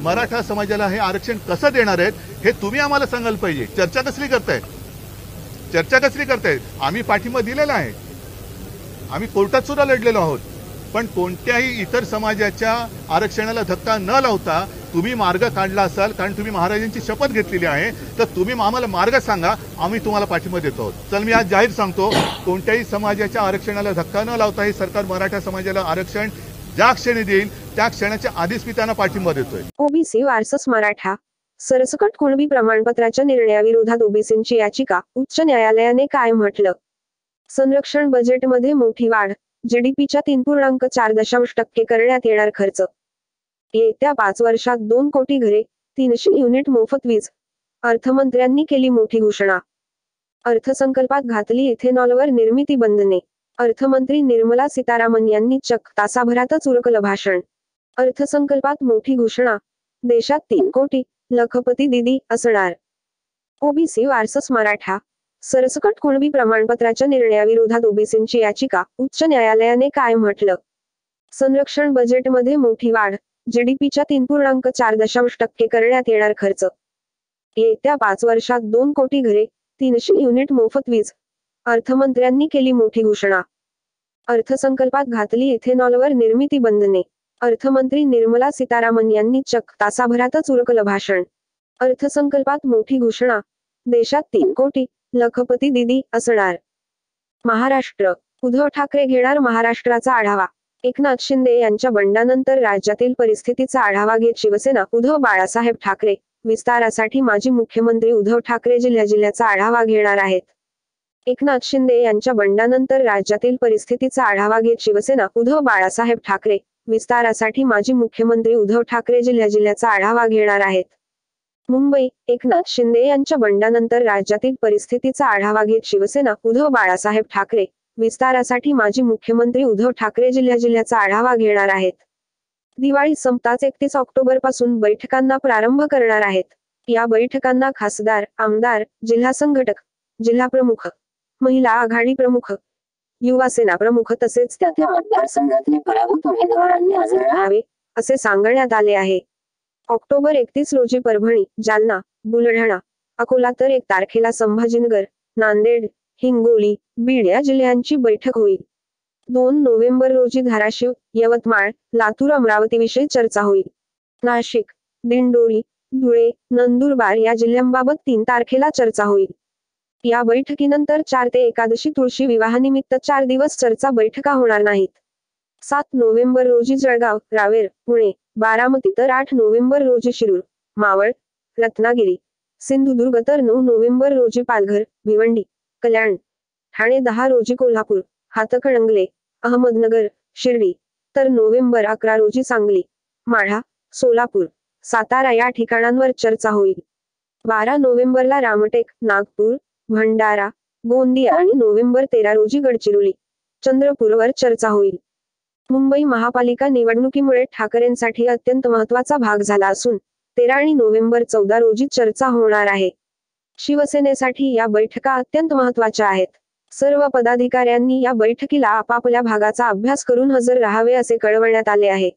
मराठा समाजाला हे आरक्षण कसं देणार आहेत हे तुम्ही आम्हाला सांगायला पाहिजे। चर्चा कसली करताय? आम्ही पाठिंबा दिलेला आहे, आम्ही कोर्टात सुद्धा लढलेलो आहोत, पण कोणत्याही इतर समाजाच्या आरक्षणाला धक्का न लावता तुम्ही मार्ग काढला असाल, कारण तुम्ही महाराजांची शपथ घेतलेली आहे, तर तुम्ही आम्हाला मार्ग सांगा, आम्ही तुम्हाला पाठिंबा देतो आहोत। चल मी आज जाहीर सांगतो, कोणत्याही समाजाच्या आरक्षणाला धक्का न लावता हे सरकार मराठा समाजाला आरक्षण ज्या क्षणी देईल त्या क्षणाच्या आधीच मी त्यांना पाठिंबा देतोय। ओबीसी वर्सेस मराठा सरसकट कुणबी प्रमाणपत्राच्या निर्णयाविरोधात ओबीसींची याचिका, उच्च न्यायालयाने काय म्हटलं? संरक्षण बजेटमध्ये मोठी वाढ, जीडीपीच्या 3.4% करण्यात येणार खर्च। येत्या 5 वर्षात 2 कोटी घरे, 300 युनिट मोफत वीज। अर्थमंत्र्यांनी केली मोठी घोषणा। अर्थसंकल्पात घातली इथेनॉलवर निर्मिती बंधने। अर्थमंत्री निर्मला सीतारामन यांनी चक्क तासाभरातच उरकलं भाषण। अर्थसंकल्पात मोठी घोषणा, देशात 3 कोटी लखपती दिदी असणार। ओबीसी वर्सेस मराठा सरसकट कुणबी प्रमाणपत्राच्या निर्णयाविरोधात ओबीसींची याचिका, उच्च न्यायालयाने काय म्हटलं? संरक्षण बजेटमध्ये मोठी वाढ, जीडीपीच्या 3.4% करण्यात येणार खर्च। येत्या 5 वर्षात 2 कोटी घरे, 300 युनिट मोफत वीज। अर्थमंत्र्यांनी केली मोठी घोषणा। अर्थसंकल्पात घातली इथेनॉलवर निर्मिती बंधने। अर्थमंत्री निर्मला सीतारामन यांनी चक्क तासाभरातच उरकलं भाषण। अर्थसंकल्पात मोठी घोषणा, देशात 3 कोटी लखपती दिदी असणार। महाराष्ट्र, उद्धव ठाकरे घेणार महाराष्ट्राचा आढावा। एकनाथ शिंदे यांच्या बंडानंतर राज्यातील परिस्थितीचा आढावा घेत शिवसेना उद्धव बाळासाहेब ठाकरे विस्तारासाठी माजी मुख्यमंत्री उद्धव ठाकरे जिल्ह्याचा आढावा घेणार आहेत। एकनाथ शिंदे यांच्या बंडानंतर राज्यातील परिस्थितीचा आढावा घेत शिवसेना उद्धव बाळासाहेब ठाकरे विस्तारासाठी माजी मुख्यमंत्री उद्धव ठाकरे जिल्ह्याचा आढावा घेणार आहेत। मुंबई, एकनाथ शिंदे यांच्या बंडानंतर राज्यातील परिस्थितीचा आढावा घेत शिवसेना उद्धव बाळासाहेब ठाकरे विस्तारासाठी माजी मुख्यमंत्री उद्धव ठाकरे जिल्ह्याचा आढावा घेणार आहेत। दिवाळी संपताच 31 ऑक्टोबर पासून बैठकांना प्रारंभ करणार आहेत। या बैठकांना खासदार, आमदार, जिल्हा संघटक, जिल्हा प्रमुख, महिला आघाडी प्रमुख, युवा सेना प्रमुख तसेच त्या मतदारसंघातले पराभूत उमेदवारांनी हजर राहावे असे सांगण्यात आले आहे। ऑक्टोबर 31 रोजी परभणी, जालना, बुलढाणा, अकोला तर 1 तारखेला संभाजीनगर, नांदेड, हिंगोली, बीड या जिल्ह्यांची बैठक होईल। 2 नोव्हेंबर रोजी धाराशिव, यवतमाळ, लातूर अमरावतीविषयी चर्चा होईल। नाशिक, दिंडोरी, धुळे, नंदुरबार या जिल्ह्यांबाबत 3 तारखेला चर्चा होईल। या बैठकीनंतर 4 ते एकादशी तुळशी विवाहानिमित्त 4 दिवस चर्चा बैठका होणार नाहीत। 7 नोव्हेंबर रोजी जळगाव, रावेर, पुणे, बारामती तर 8 नोव्हेंबर रोजी शिरूर, मावळ, रत्नागिरी, सिंधुदुर्ग तर 9 नोव्हेंबर रोजी पालघर, भिवंडी, कल्याण, ठाणे 10 रोजी कोल्हापूर, हातकणंगले, अहमदनगर, शिर्डी तर नोव्हेंबर 11 रोजी सांगली, माढा, सोलापूर, सातारा या ठिकाणांवर चर्चा होईल। 12 नोव्हेंबरला रामटेक, नागपूर, भंडारा, गोंदिया आणि नोव्हेंबर 13 रोजी गडचिरोली, चंद्रपूरवर चर्चा होईल। मुंबई महापालिका निवडणुकीमुळे ठाकरेंसाठी अत्यंत महत्त्वाचा भाग झाला असून 13 आणि नोव्हेंबर 14 रोजी चर्चा होणार आहे। शिवसेनेसाठी या बैठका अत्यंत महत्त्वाच्या आहेत। सर्व पदाधिकाऱ्यांनी या बैठकीला आपापल्या भागाचा अभ्यास करून हजर राहावे असे कळवण्यात आले आहे।